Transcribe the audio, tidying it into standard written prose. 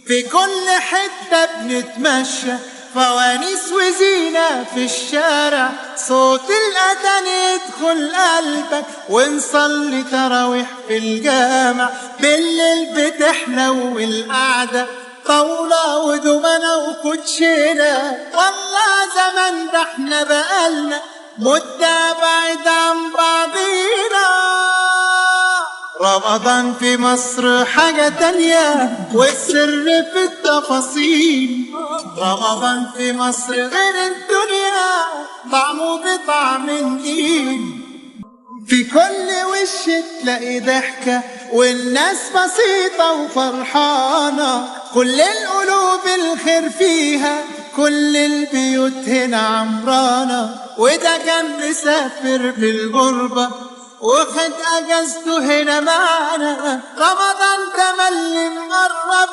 في كل حتة بنتمشى، فوانيس وزينة في الشارع، صوت الأذان يدخل قلبك، ونصلي تراويح في الجامع. بالليل بتحلو القعدة، طاولة ودومنة وكوتشينة، والله زمان ده احنا بقالنا مدة بعيد عن بعضينا. رمضان في مصر حاجة تانية، والسر في التفاصيل. رمضان في مصر غير الدنيا، طعمه بطعم جديد. في كل وش تلاقي ضحكة، والناس بسيطة وفرحانة، كل القلوب الخير فيها، كل البيوت هنا عمرانة. وده كان مسافر بالغربة وخد اجازته هنا معانا، رمضان تملي مقرب